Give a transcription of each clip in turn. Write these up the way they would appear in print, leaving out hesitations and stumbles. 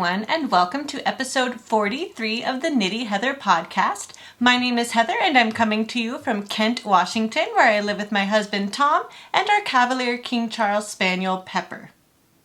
everyone, and welcome to episode 43 of the Knitty Heather podcast. My name is Heather, and I'm coming to you from Kent, Washington, where I live with my husband Tom and our Cavalier King Charles Spaniel Pepper.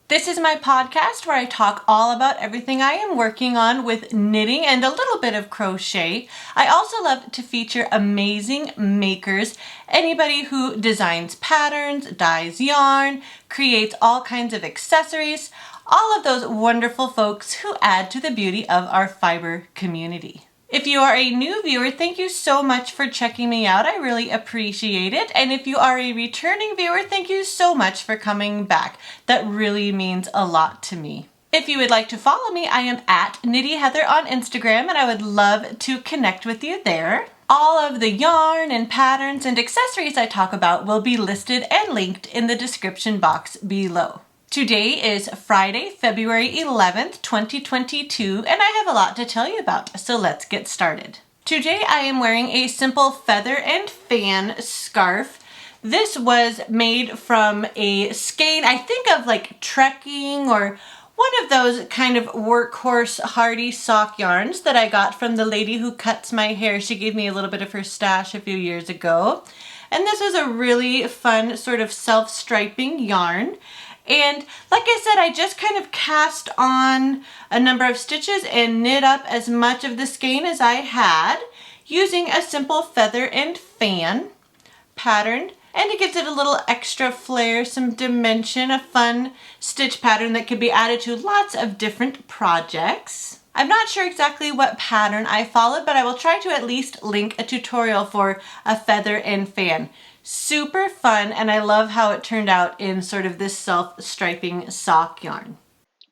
This is my podcast where I talk all about everything I am working on with knitting and a little bit of crochet. I also love to feature amazing makers, anybody who designs patterns, dyes yarn, creates all kinds of accessories, all of those wonderful folks who add to the beauty of our fiber community. If you are a new viewer, thank you so much for checking me out. I really appreciate it. And if you are a returning viewer, thank you so much for coming back. That really means a lot to me. If you would like to follow me, I am at Knitty Heather on Instagram, and I would love to connect with you there. All of the yarn and patterns and accessories I talk about will be listed and linked in the description box below. Today is Friday, February 11th, 2022, and I have a lot to tell you about, so let's get started. Today I am wearing a simple feather and fan scarf. This was made from a skein, I think of like trekking or one of those kind of workhorse hardy sock yarns that I got from the lady who cuts my hair. She gave me a little bit of her stash a few years ago. And this was a really fun sort of self-striping yarn. And like I said, I just kind of cast on a number of stitches and knit up as much of the skein as I had using a simple feather and fan pattern. And it gives it a little extra flair, some dimension, a fun stitch pattern that could be added to lots of different projects. I'm not sure exactly what pattern I followed, but I will try to at least link a tutorial for a feather and fan. Super fun, and I love how it turned out in sort of this self-striping sock yarn.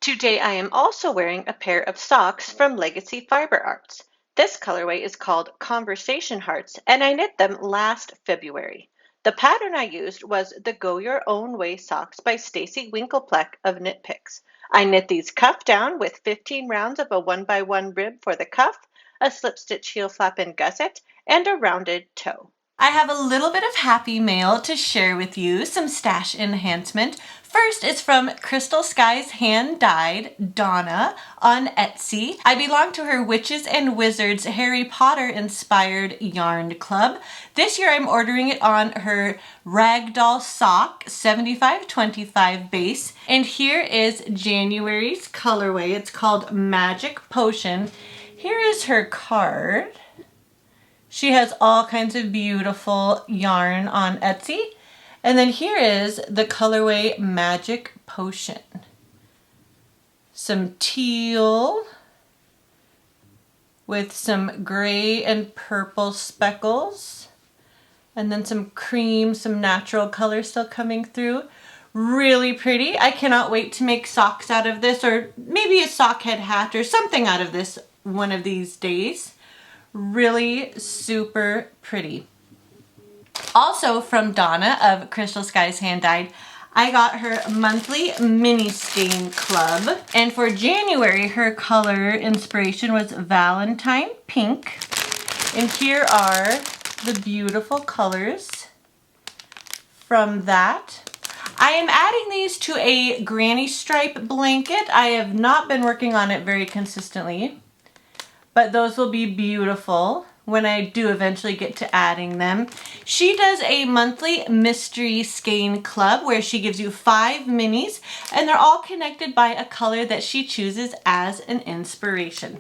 Today I am also wearing a pair of socks from Legacy Fiber Arts. This colorway is called Conversation Hearts, and I knit them last February. The pattern I used was the Go Your Own Way socks by Stacy Winklepleck of Knit Picks. I knit these cuff down with 15 rounds of a 1x1 rib for the cuff, a slip stitch heel flap and gusset, and a rounded toe. I have a little bit of happy mail to share with you, some stash enhancement. First is from Crystal Skies Hand Dyed Donna on Etsy. I belong to her Witches and Wizards Harry Potter inspired yarn club. This year I'm ordering it on her Ragdoll Sock 7525 base. And here is January's colorway. It's called Magic Potion. Here is her card. She has all kinds of beautiful yarn on Etsy. And then here is the colorway Magic Potion. Some teal with some gray and purple speckles. And then some cream, some natural color still coming through. Really pretty. I cannot wait to make socks out of this, or maybe a sock head hat or something out of this one of these days. Really super pretty. Also from Donna of Crystal Skies Hand Dyed, I got her monthly mini skein club. And for January, her color inspiration was Valentine Pink. And here are the beautiful colors from that. I am adding these to a granny stripe blanket. I have not been working on it very consistently, but those will be beautiful when I do eventually get to adding them. She does a monthly mystery skein club where she gives you 5 minis, and they're all connected by a color that she chooses as an inspiration.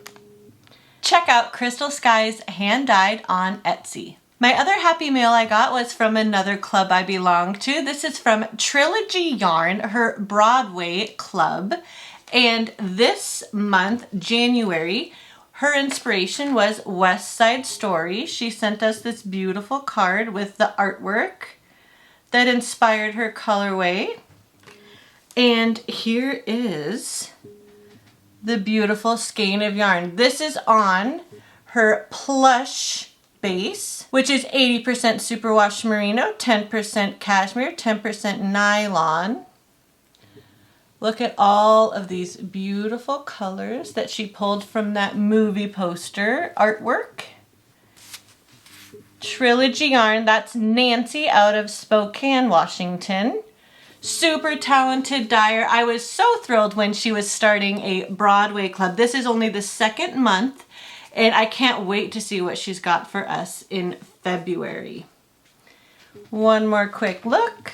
Check out Crystal Skies Hand Dyed on Etsy. My other happy mail I got was from another club I belong to. This is from Trilogy Yarn, her Broadway club. And this month, January, her inspiration was West Side Story. She sent us this beautiful card with the artwork that inspired her colorway. And here is the beautiful skein of yarn. This is on her plush base, which is 80% superwash merino, 10% cashmere, 10% nylon. Look at all of these beautiful colors that she pulled from that movie poster artwork. Trilogy Yarn, that's Nancy out of Spokane, Washington. super talented dyer. I was so thrilled when she was starting a Broadway club. This is only the second month, and I can't wait to see what she's got for us in February. One more quick look.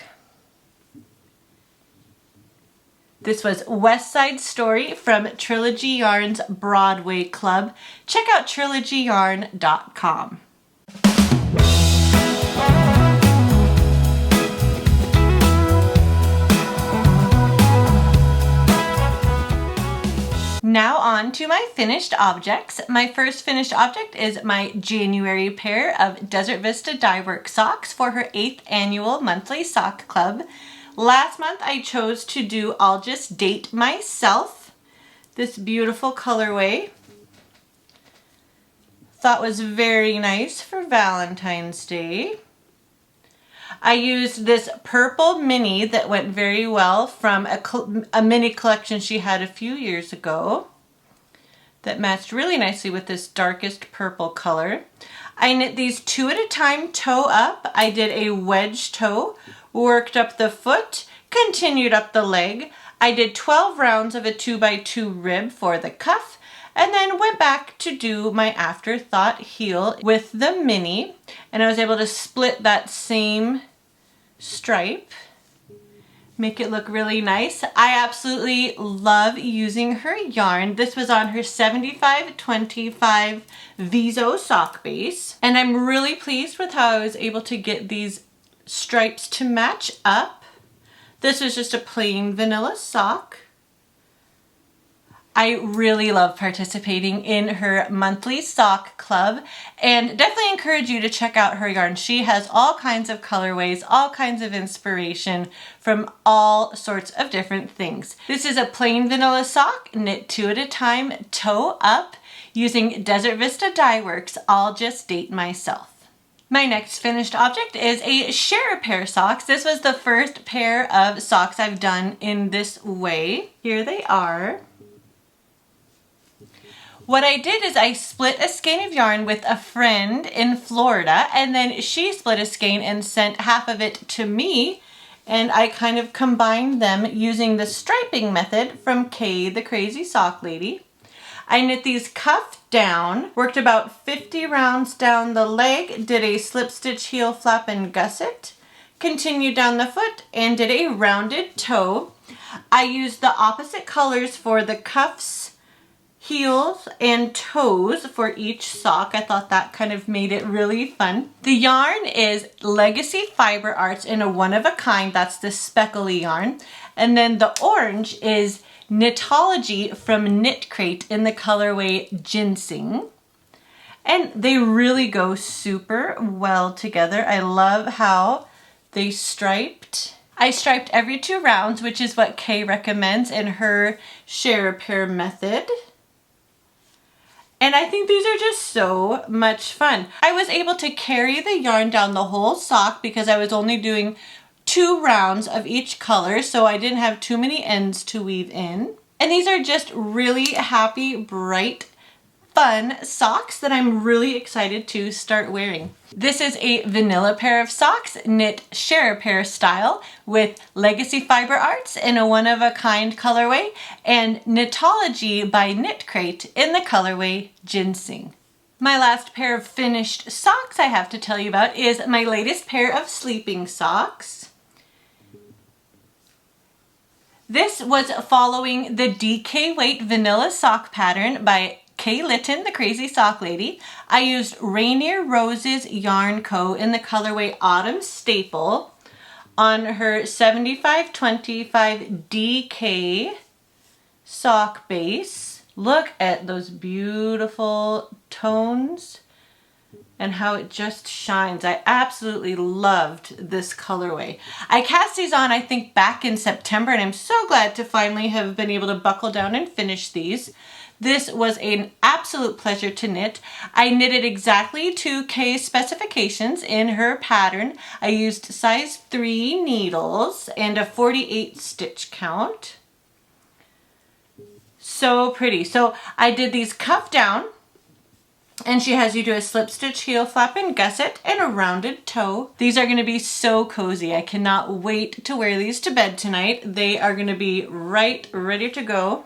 This was West Side Story from Trilogy Yarn's Broadway Club. Check out trilogyyarn.com. Now on to my finished objects. My first finished object is my January pair of Desert Vista Dyework socks for her 8th annual monthly sock club. Last month I chose to do I'll Just Date Myself, this beautiful colorway. Thought was very nice for Valentine's Day. I used this purple mini that went very well from a mini collection she had a few years ago that matched really nicely with this darkest purple color. I knit these 2 at a time toe up. I did a wedge toe, worked up the foot, continued up the leg. I did 12 rounds of a 2x2 rib for the cuff, and then went back to do my afterthought heel with the mini, and I was able to split that same stripe, make it look really nice. I absolutely love using her yarn. This was on her 75/25 Viso sock base, and I'm really pleased with how I was able to get these stripes to match up. This was just a plain vanilla sock. I really love participating in her monthly sock club, and definitely encourage you to check out her yarn. She has all kinds of colorways, all kinds of inspiration from all sorts of different things. This is a plain vanilla sock, knit 2 at a time, toe up, using Desert Vista Dyeworks I'll Just Date Myself. My next finished object is a share pair of socks. This was the first pair of socks I've done in this way. Here they are. What I did is I split a skein of yarn with a friend in Florida, and then she split a skein and sent half of it to me, and I kind of combined them using the striping method from Kay the Crazy Sock Lady. I knit these cuff down, worked about 50 rounds down the leg, did a slip stitch heel flap and gusset, continued down the foot, and did a rounded toe. I used the opposite colors for the cuffs, heels, and toes for each sock. I thought that kind of made it really fun. The yarn is Legacy Fiber Arts in a one-of-a-kind, that's the speckly yarn. And then the orange is Knitology from Knit Crate in the colorway Ginseng. And they really go super well together. I love how they striped. I striped every 2 rounds, which is what Kay recommends in her share a pair method. And I think these are just so much fun. I was able to carry the yarn down the whole sock because I was only doing 2 rounds of each color, so I didn't have too many ends to weave in. And these are just really happy, bright, fun socks that I'm really excited to start wearing. This is a vanilla pair of socks, knit share a pair style with Legacy Fiber Arts in a one-of-a-kind colorway and Knitology by Knit Crate in the colorway Ginseng. My last pair of finished socks I have to tell you about is my latest pair of sleeping socks. This was following the DK Weight Vanilla Sock pattern by Kay Litton, the Crazy Sock Lady. I used Rainier Roses Yarn Co. in the colorway Autumn Staple on her 75/25 DK sock base. Look at those beautiful tones and how it just shines. I absolutely loved this colorway. I cast these on, I think, back in September, and I'm so glad to finally have been able to buckle down and finish these. This was an absolute pleasure to knit. I knitted exactly to Kay's specifications in her pattern. I used size 3 needles and a 48 stitch count. So pretty. So I did these cuff down, And she has you do a slip stitch heel flap and gusset and a rounded toe. These are going to be so cozy. I cannot wait to wear these to bed tonight. They are going to be right ready to go.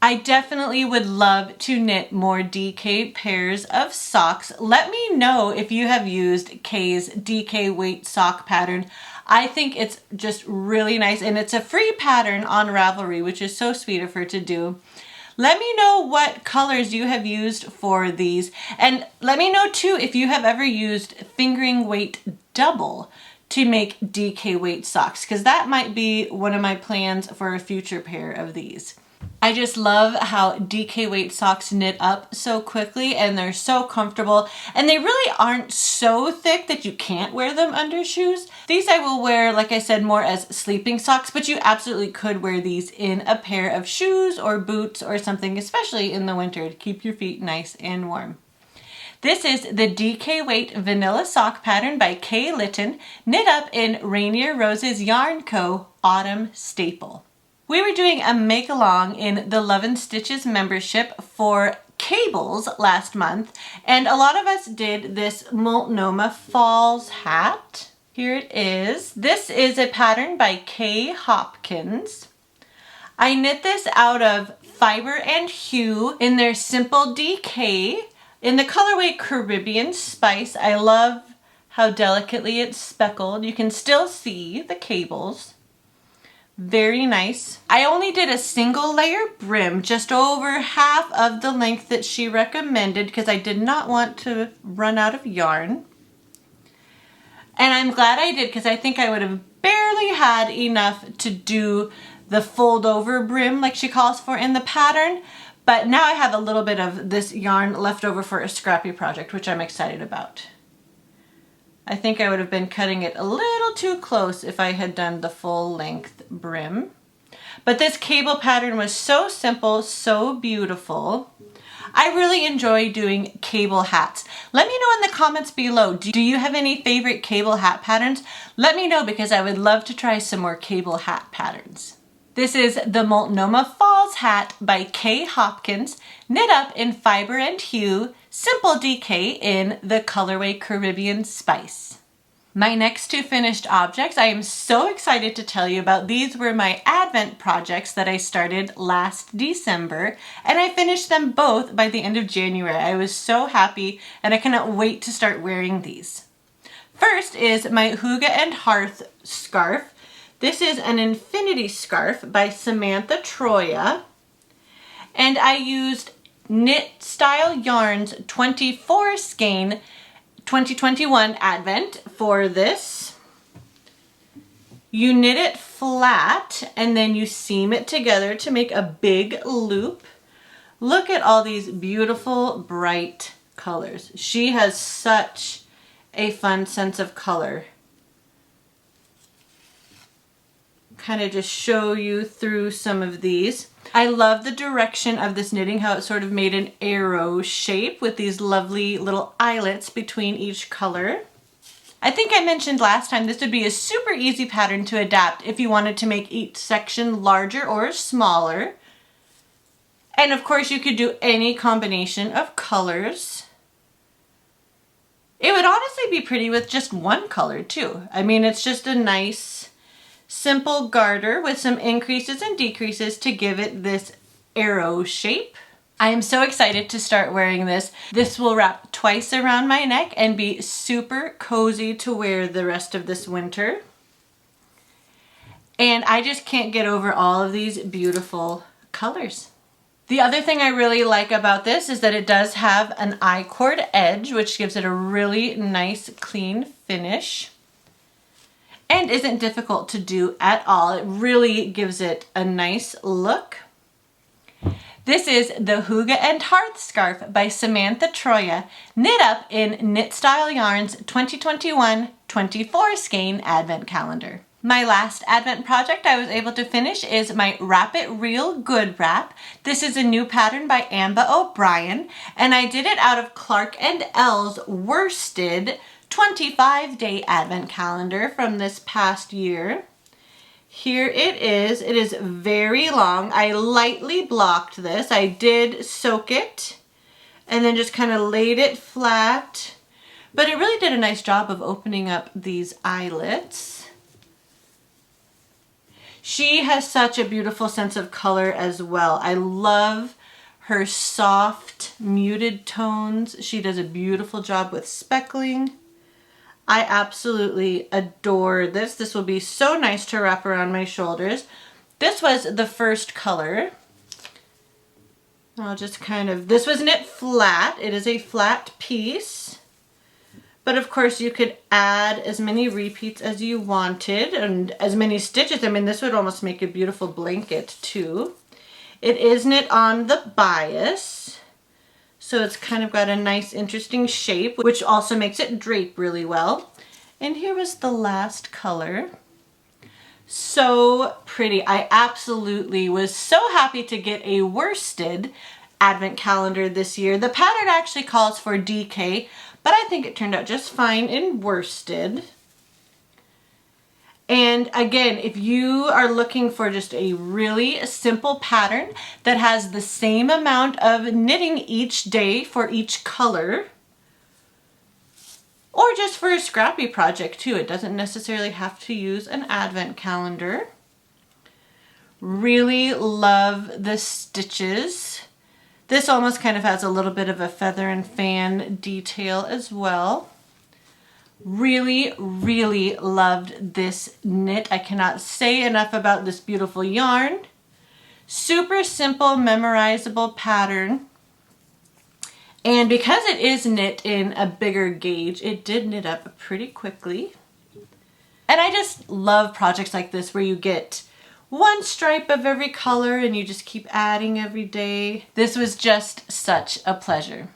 I definitely would love to knit more DK pairs of socks. Let me know if you have used Kay's DK weight sock pattern. I think it's just really nice, and it's a free pattern on Ravelry, which is so sweet of her to do. Let me know what colors you have used for these, and let me know too if you have ever used fingering weight double to make DK weight socks, because that might be one of my plans for a future pair of these. I just love how DK weight socks knit up so quickly, and they're so comfortable, and they really aren't so thick that you can't wear them under shoes. These I will wear, like I said, more as sleeping socks, but you absolutely could wear these in a pair of shoes or boots or something, especially in the winter, to keep your feet nice and warm. This is the DK Weight Vanilla Sock Pattern by Kay Litton, knit up in Rainier Rose's Yarn Co. Autumn Staple. We were doing a make-along in the Love and Stitches membership for cables last month, and a lot of us did this Multnomah Falls hat. Here it is. This is a pattern by Kay Hopkins. I knit this out of Fiber and Hue in their Simple DK in the colorway Caribbean Spice. I love how delicately it's speckled. You can still see the cables. Very nice. I only did a single layer brim, just over half of the length that she recommended, because I did not want to run out of yarn. And I'm glad I did, because I think I would have barely had enough to do the fold over brim like she calls for in the pattern. But now I have a little bit of this yarn left over for a scrappy project, which I'm excited about. I think I would have been cutting it a little too close if I had done the full length brim. But this cable pattern was so simple, so beautiful. I really enjoy doing cable hats. Let me know in the comments below, do you have any favorite cable hat patterns? Let me know, because I would love to try some more cable hat patterns. This is the Multnomah Falls hat by Kay Hopkins, knit up in Fiber and Hue, Simple DK in the colorway Caribbean Spice. My next two finished objects, I am so excited to tell you about. These were my Advent projects that I started last December, and I finished them both by the end of January. I was so happy, and I cannot wait to start wearing these. First is my Hygge and Hearth scarf. This is an infinity scarf by Samantha Troya, and I used Knit Style Yarns 24 Skein 2021 Advent for this. You knit it flat and then you seam it together to make a big loop. Look at all these beautiful bright colors. She has such a fun sense of color. Kind of just show you through some of these. I love the direction of this knitting, how it sort of made an arrow shape with these lovely little eyelets between each color. I think I mentioned last time this would be a super easy pattern to adapt if you wanted to make each section larger or smaller. And of course you could do any combination of colors. It would honestly be pretty with just one color too. I mean, it's just a nice simple garter with some increases and decreases to give it this arrow shape. I am so excited to start wearing this. This will wrap twice around my neck and be super cozy to wear the rest of this winter. And I just can't get over all of these beautiful colors. The other thing I really like about this is that it does have an I-cord edge, which gives it a really nice clean finish. And isn't difficult to do at all. It really gives it a nice look. This is the Hygge and Hearth scarf by Samantha Troya, knit up in Knit Style Yarns 2021-24 Skein Advent Calendar. My last Advent project I was able to finish is my Wrap It Real Good wrap. This is a new pattern by Amba O'Brien, and I did it out of Clark & L's worsted 25-day Advent calendar from this past year. Here it is. It is very long. I lightly blocked this. I did soak it and then just kind of laid it flat. But it really did a nice job of opening up these eyelets. She has such a beautiful sense of color as well. I love her soft, muted tones. She does a beautiful job with speckling. I absolutely adore this. This will be so nice to wrap around my shoulders. This was the first color. I'll just kind of, this was knit flat. It is a flat piece. But of course you could add as many repeats as you wanted and as many stitches. I mean, this would almost make a beautiful blanket too. It is knit on the bias. So it's kind of got a nice interesting shape, which also makes it drape really well. And here was the last color. So pretty. I absolutely was so happy to get a worsted advent calendar this year. The pattern actually calls for DK, but I think it turned out just fine in worsted. And again, if you are looking for just a really simple pattern that has the same amount of knitting each day for each color, or just for a scrappy project too, it doesn't necessarily have to use an advent calendar. Really love the stitches. This almost kind of has a little bit of a feather and fan detail as well. Really, really loved this knit. I cannot say enough about this beautiful yarn. Super simple, memorizable pattern. And because it is knit in a bigger gauge, it did knit up pretty quickly. And I just love projects like this where you get one stripe of every color and you just keep adding every day. This was just such a pleasure.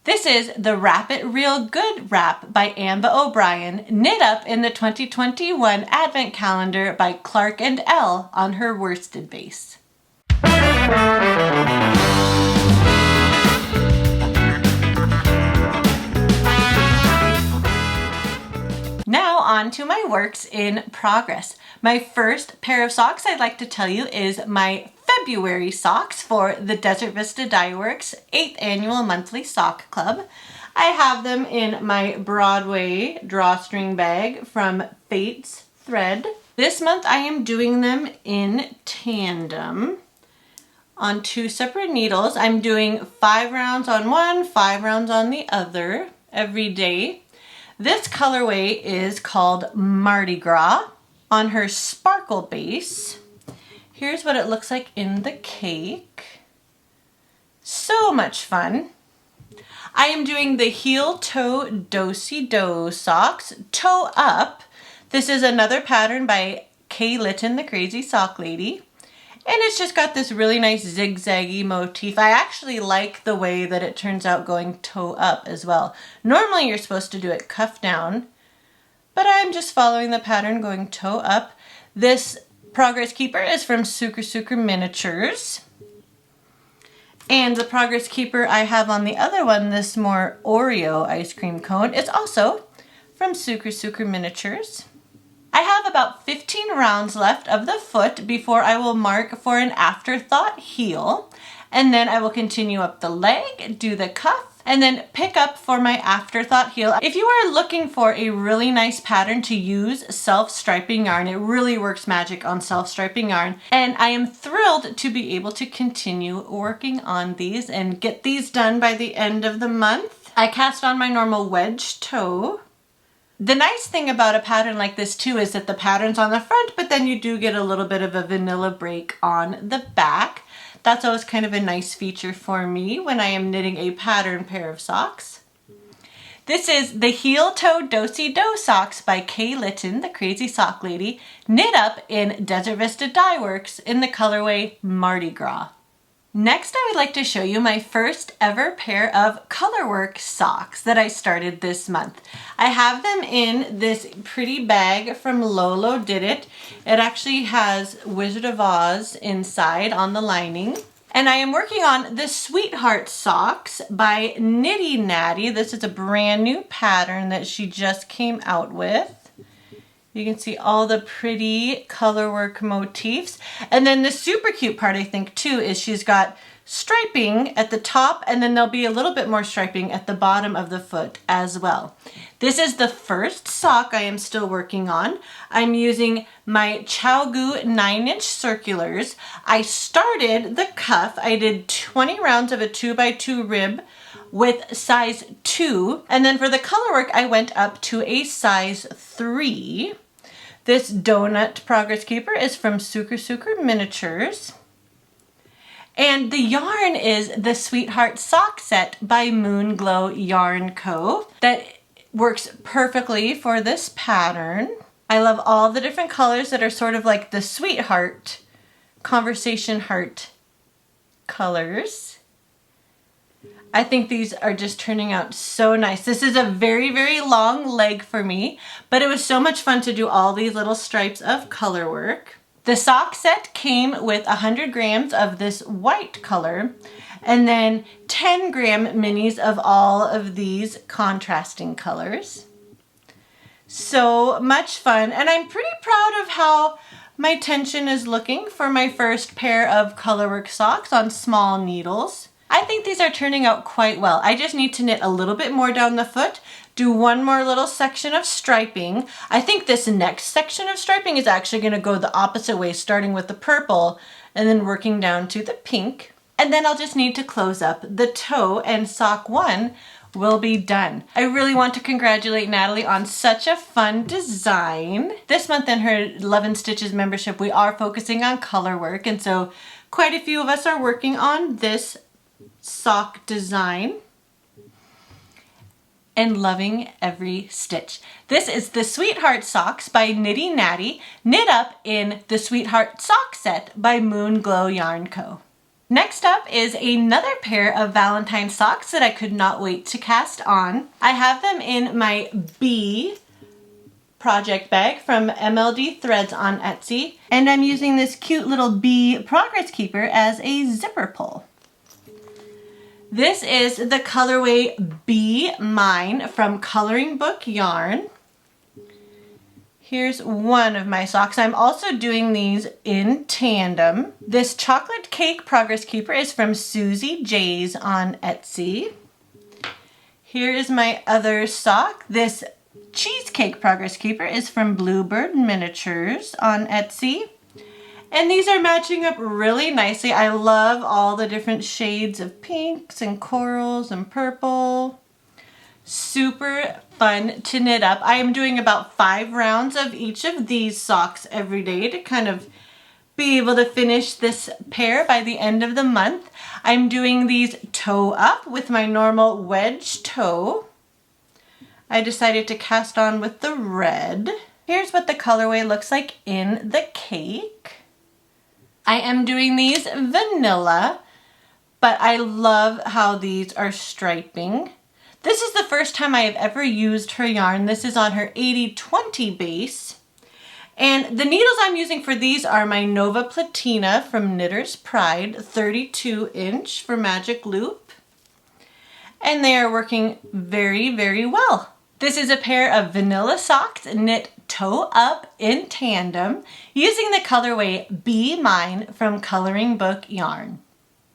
This is the Wrap It Real Good Wrap by Amba O'Brien, knit up in the 2021 Advent Calendar by Clark and L on her worsted base. Now on to my works in progress. My first pair of socks I'd like to tell you is my February socks for the Desert Vista Dye Works 8th Annual Monthly Sock Club. I have them in my Broadway drawstring bag from Fate's Thread. This month I am doing them in tandem on 2 separate needles. I'm doing 5 rounds on one, 5 rounds on the other every day. This colorway is called Mardi Gras on her sparkle base. Here's what it looks like in the cake. So much fun. I am doing the heel toe do-si-do socks, toe up. This is another pattern by Kay Litton, the Crazy Sock Lady. And it's just got this really nice zigzaggy motif. I actually like the way that it turns out going toe up as well. Normally you're supposed to do it cuff down, but I'm just following the pattern going toe up. This Progress Keeper is from Sucre Miniatures. And the Progress Keeper I have on the other one, this more Oreo ice cream cone, is also from Sucre Miniatures. I have about 15 rounds left of the foot before I will mark for an afterthought heel. And then I will continue up the leg, do the cuff, and then pick up for my afterthought heel. If you are looking for a really nice pattern to use self-striping yarn, it really works magic on self-striping yarn. And I am thrilled to be able to continue working on these and get these done by the end of the month. I cast on my normal wedge toe. The nice thing about a pattern like this too is that the pattern's on the front, but then you do get a little bit of a vanilla break on the back. That's always kind of a nice feature for me when I am knitting a pattern pair of socks. This is the Heel Toe Do-Si-Do socks by Kay Litton, the Crazy Sock Lady, knit up in Desert Vista Dye Works in the colorway Mardi Gras. Next, I would like to show you my first ever pair of colorwork socks that I started this month. I have them in this pretty bag from Lolo Did It. It actually has Wizard of Oz inside on the lining. And I am working on the Sweetheart socks by Knitty Natty. This is a brand new pattern that she just came out with. You can see all the pretty colorwork motifs. And then the super cute part, I think, too, is she's got striping at the top, and then there'll be a little bit more striping at the bottom of the foot as well. This is the first sock I am still working on. I'm using my ChiaoGoo 9-inch circulars. I started the cuff. I did 20 rounds of a 2x2 rib with size 2, and then for the color work I went up to a size 3. This donut progress keeper is from Suker Miniatures. And the yarn is the Sweetheart Sock Set by Moonglow Yarn Co. that works perfectly for this pattern. I love all the different colors that are sort of like the Sweetheart Conversation Heart colors. I think these are just turning out so nice. This is a very, very long leg for me, but it was so much fun to do all these little stripes of color work. The sock set came with 100 grams of this white color and then 10 gram minis of all of these contrasting colors. So much fun, and I'm pretty proud of how my tension is looking for my first pair of colorwork socks on small needles. I think these are turning out quite well. I just need to knit a little bit more down the foot, do one more little section of striping. I think this next section of striping is actually going to go the opposite way, starting with the purple and then working down to the pink. And then I'll just need to close up the toe, and sock 1 will be done. I really want to congratulate Natalie on such a fun design. This month in her 11 Stitches membership, we are focusing on color work, and so quite a few of us are working on this sock design and loving every stitch. This is the Sweetheart Socks by Knitty Natty, knit up in the Sweetheart Sock Set by Moonglow Yarn Co. Next up is another pair of Valentine socks that I could not wait to cast on. I have them in my B project bag from MLD Threads on Etsy, and I'm using this cute little B progress keeper as a zipper pull. This is the colorway Be Mine from Coloring Book Yarn. Here's one of my socks. I'm also doing these in tandem. This chocolate cake progress keeper is from Susie J's on Etsy. Here is my other sock. This cheesecake progress keeper is from Bluebird Miniatures on Etsy. And these are matching up really nicely. I love all the different shades of pinks and corals and purple. Super fun to knit up. I am doing about 5 rounds of each of these socks every day to kind of be able to finish this pair by the end of the month. I'm doing these toe up with my normal wedge toe. I decided to cast on with the red. Here's what the colorway looks like in the cake. I am doing these vanilla, but I love how these are striping. This is the first time I have ever used her yarn. This is on her 80/20 base. And the needles I'm using for these are my Nova Platina from Knitter's Pride, 32-inch for Magic Loop. And they are working very, very well. This is a pair of vanilla socks knit toe up in tandem using the colorway Be Mine from Coloring Book Yarn.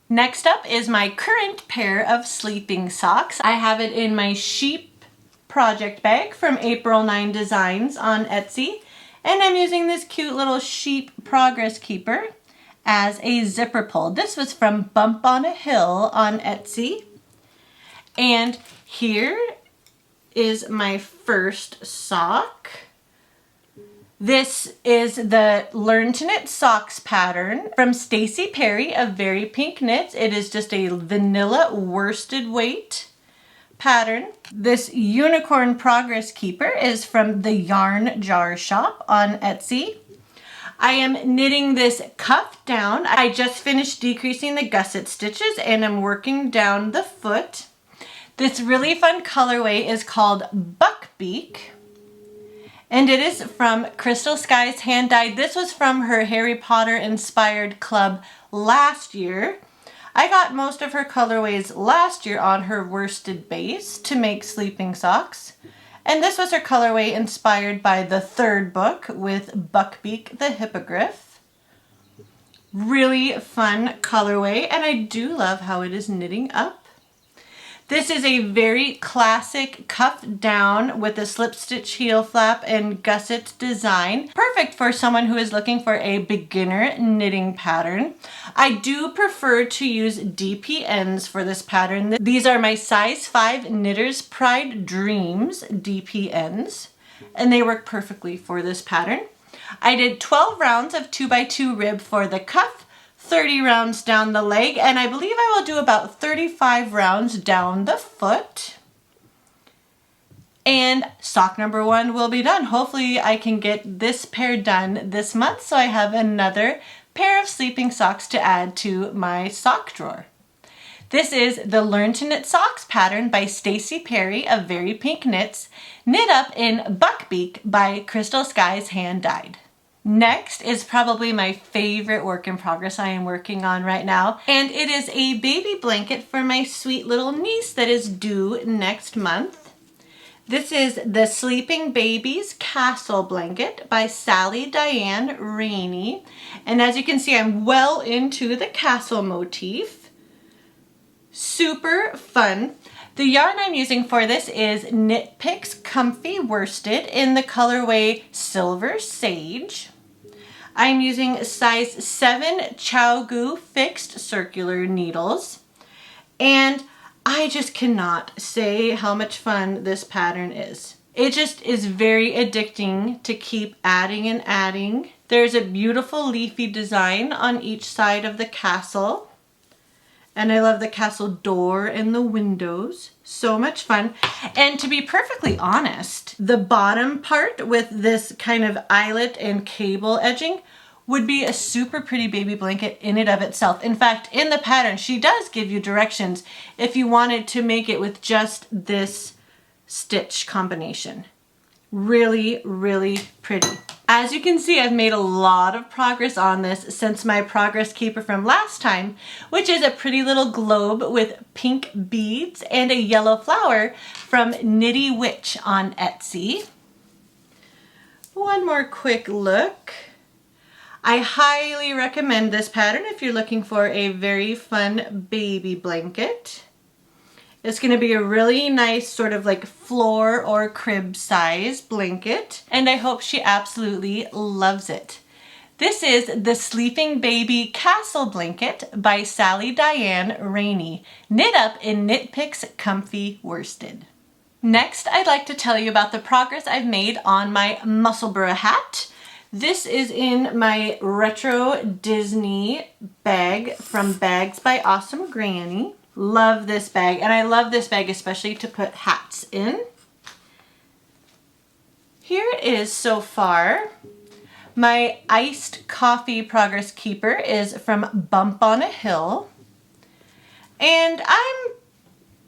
Next up is my current pair of sleeping socks. I have it in my sheep project bag from April 9 Designs on Etsy, and I'm using this cute little sheep progress keeper as a zipper pull. This was from Bump on a Hill on Etsy, and here is my first sock. This is the Learn to Knit Socks pattern from Stacy Perry of Very Pink Knits. It is just a vanilla worsted weight pattern. This Unicorn Progress Keeper is from the Yarn Jar Shop on Etsy. I am knitting this cuff down. I just finished decreasing the gusset stitches and I'm working down the foot. This really fun colorway is called Buckbeak, and it is from Crystal Skies Hand Dyed. This was from her Harry Potter inspired club last year. I got most of her colorways last year on her worsted base to make sleeping socks. And this was her colorway inspired by the third book with Buckbeak the Hippogriff. Really fun colorway, and I do love how it is knitting up. This is a very classic cuff down with a slip stitch heel flap and gusset design. Perfect for someone who is looking for a beginner knitting pattern. I do prefer to use DP ends for this pattern. These are my size 5 Knitter's Pride Dreams DP ends, and they work perfectly for this pattern. I did 12 rounds of 2x2 rib for the cuff, 30 rounds down the leg, and I believe I will do about 35 rounds down the foot. And sock number 1 will be done. Hopefully I can get this pair done this month so I have another pair of sleeping socks to add to my sock drawer. This is the Learn to Knit Socks pattern by Stacey Perry of Very Pink Knits, knit up in Buckbeak by Crystal Skies hand dyed. Next is probably my favorite work in progress I am working on right now, and it is a baby blanket for my sweet little niece that is due next month. This is the Sleeping Babies Castle Blanket by Diane Rainey, and as you can see, I'm well into the castle motif. Super fun. The yarn I'm using for this is Knit Picks Comfy Worsted in the colorway Silver Sage. I'm using size 7 ChiaoGoo fixed circular needles, and I just cannot say how much fun this pattern is. It just is very addicting to keep adding and adding. There's a beautiful leafy design on each side of the castle, and I love the castle door and the windows. So much fun. And to be perfectly honest, the bottom part with this kind of eyelet and cable edging would be a super pretty baby blanket in and of itself. In fact, in the pattern, she does give you directions if you wanted to make it with just this stitch combination. Really, really pretty. As you can see, I've made a lot of progress on this since my progress keeper from last time, which is a pretty little globe with pink beads and a yellow flower from Knitty Witch on Etsy. One more quick look. I highly recommend this pattern if you're looking for a very fun baby blanket. It's going to be a really nice sort of like floor or crib size blanket, and I hope she absolutely loves it. This is the Sleeping Baby Castle Blanket by Diane Rainey, knit up in Knit Picks Comfy Worsted. Next, I'd like to tell you about the progress I've made on my Musclebury Hat. This is in my retro Disney bag from Bags by Awesome Granny. Love this bag, and I love this bag especially to put hats in. Here it is so far. My iced coffee progress keeper is from Bump on a Hill, and I'm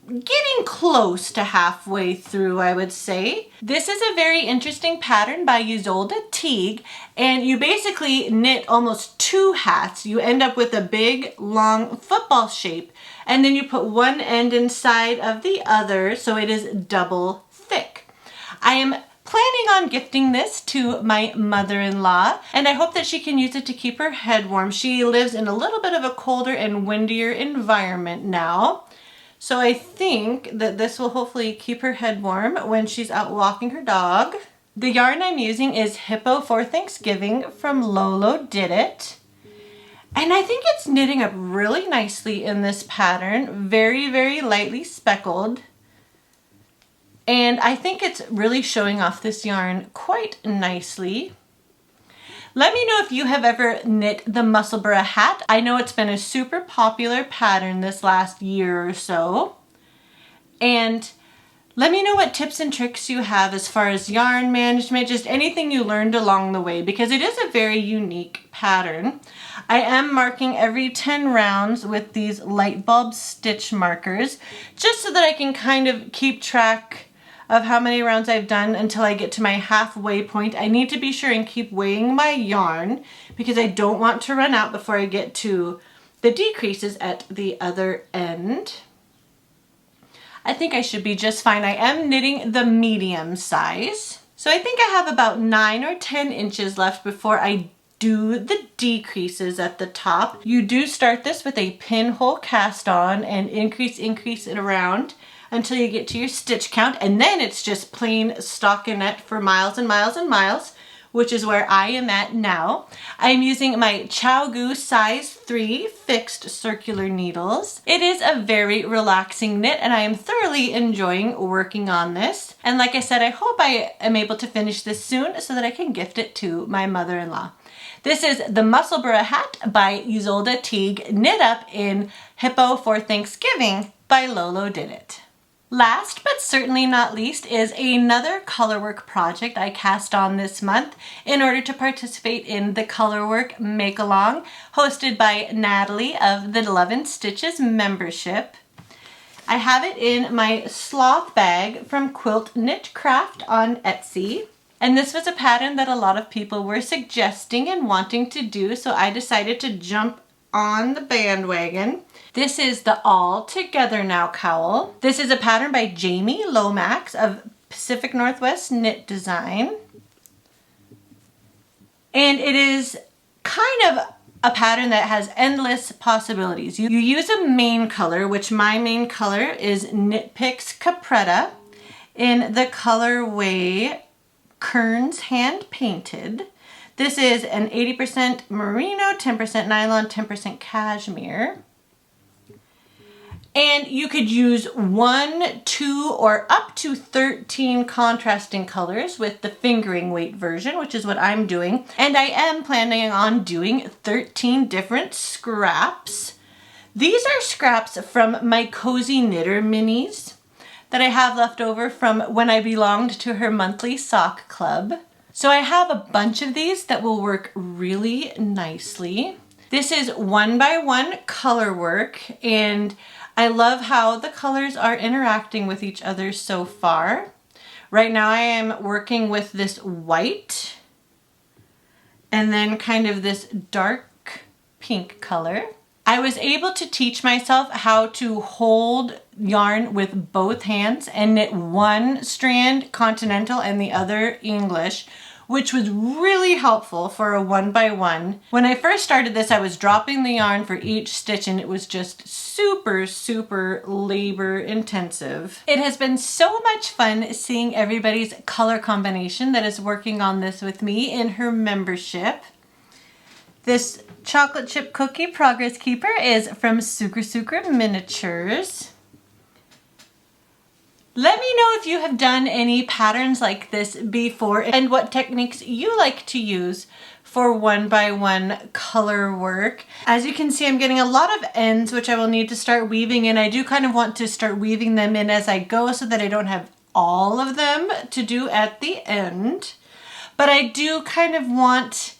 getting close to halfway through, I would say. This is a very interesting pattern by Ysolda Teague, and you basically knit almost 2 hats. You end up with a big, long football shape, and then you put one end inside of the other, so it is double thick. I am planning on gifting this to my mother-in-law, and I hope that she can use it to keep her head warm. She lives in a little bit of a colder and windier environment now. So I think that this will hopefully keep her head warm when she's out walking her dog. The yarn I'm using is Hippo for Thanksgiving from Lolo Did It. And I think it's knitting up really nicely in this pattern. Very, very lightly speckled. And I think it's really showing off this yarn quite nicely. Let me know if you have ever knit the Musclebury Hat. I know it's been a super popular pattern this last year or so. And let me know what tips and tricks you have as far as yarn management, just anything you learned along the way, because it is a very unique pattern. I am marking every 10 rounds with these light bulb stitch markers, just so that I can kind of keep track of how many rounds I've done until I get to my halfway point. I need to be sure and keep weighing my yarn because I don't want to run out before I get to the decreases at the other end. I think I should be just fine. I am knitting the medium size. So I think I have about 9 or 10 inches left before I do the decreases at the top. You do start this with a pinhole cast on and increase it around until you get to your stitch count, and then it's just plain stockinette for miles and miles and miles, which is where I am at now. I am using my ChiaoGoo size 3 fixed circular needles. It is a very relaxing knit and I am thoroughly enjoying working on this. And like I said, I hope I am able to finish this soon so that I can gift it to my mother-in-law. This is the Musclebury Hat by Isolde Teague, knit up in Hippo for Thanksgiving by Lolo Did It. Last but certainly not least is another colorwork project I cast on this month in order to participate in the Colorwork Make-Along hosted by Natalie of the Love and Stitches membership. I have it in my sloth bag from Quilt Knit Craft on Etsy. And this was a pattern that a lot of people were suggesting and wanting to do, so I decided to jump on the bandwagon. This is the All Together Now Cowl. This is a pattern by Jamie Lomax of Pacific Northwest Knit Design. And it is kind of a pattern that has endless possibilities. You use a main color, which my main color is Knit Picks Capretta in the colorway Kearns Hand Painted. This is an 80% merino, 10% nylon, 10% cashmere. And you could use 1, 2, or up to 13 contrasting colors with the fingering weight version, which is what I'm doing. And I am planning on doing 13 different scraps. These are scraps from my Cozy Knitter minis that I have left over from when I belonged to her monthly sock club. So I have a bunch of these that will work really nicely. This is 1x1 color work, and I love how the colors are interacting with each other so far. Right now I am working with this white and then kind of this dark pink color. I was able to teach myself how to hold yarn with both hands and knit one strand continental and the other English, which was really helpful for a 1x1. When I first started this, I was dropping the yarn for each stitch and it was just super labor intensive. It has been so much fun seeing everybody's color combination that is working on this with me in her membership. This chocolate chip cookie progress keeper is from Sucre Miniatures. Let me know if you have done any patterns like this before and what techniques you like to use for 1x1 color work. As you can see, I'm getting a lot of ends, which I will need to start weaving in. I do kind of want to start weaving them in as I go so that I don't have all of them to do at the end. But I do kind of want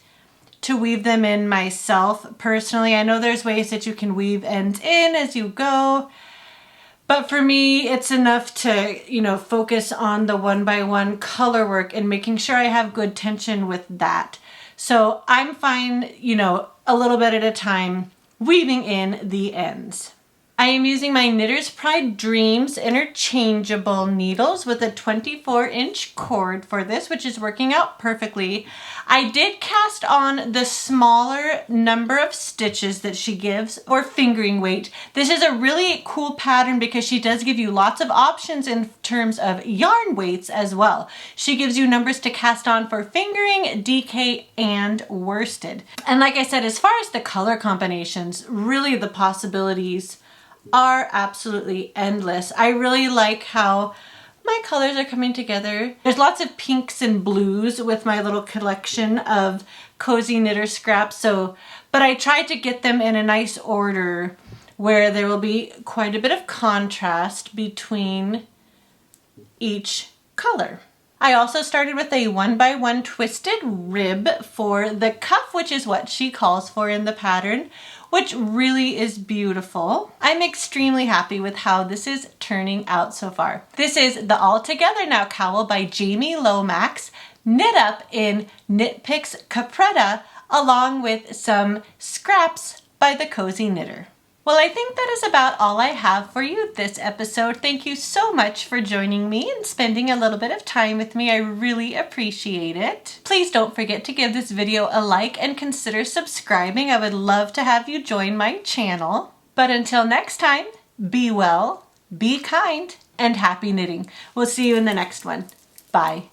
to weave them in myself personally. I know there's ways that you can weave ends in as you go, but for me, it's enough to, focus on the 1x1 color work and making sure I have good tension with that. So I'm fine, a little bit at a time, weaving in the ends. I am using my Knitter's Pride Dreams interchangeable needles with a 24-inch cord for this, which is working out perfectly. I did cast on the smaller number of stitches that she gives for fingering weight. This is a really cool pattern because she does give you lots of options in terms of yarn weights as well. She gives you numbers to cast on for fingering, DK, and worsted. And like I said, as far as the color combinations, really the possibilities are absolutely endless. I really like how my colors are coming together. There's lots of pinks and blues with my little collection of Cozy Knitter scraps, but I tried to get them in a nice order where there will be quite a bit of contrast between each color. I also started with a 1x1 twisted rib for the cuff, which is what she calls for in the pattern, which really is beautiful. I'm extremely happy with how this is turning out so far. This is the All Together Now Cowl by Jamie Lomax, knit up in Knit Picks Capretta, along with some scraps by the Cozy Knitter. Well, I think that is about all I have for you this episode. Thank you so much for joining me and spending a little bit of time with me. I really appreciate it. Please don't forget to give this video a like and consider subscribing. I would love to have you join my channel. But until next time, be well, be kind, and happy knitting. We'll see you in the next one. Bye.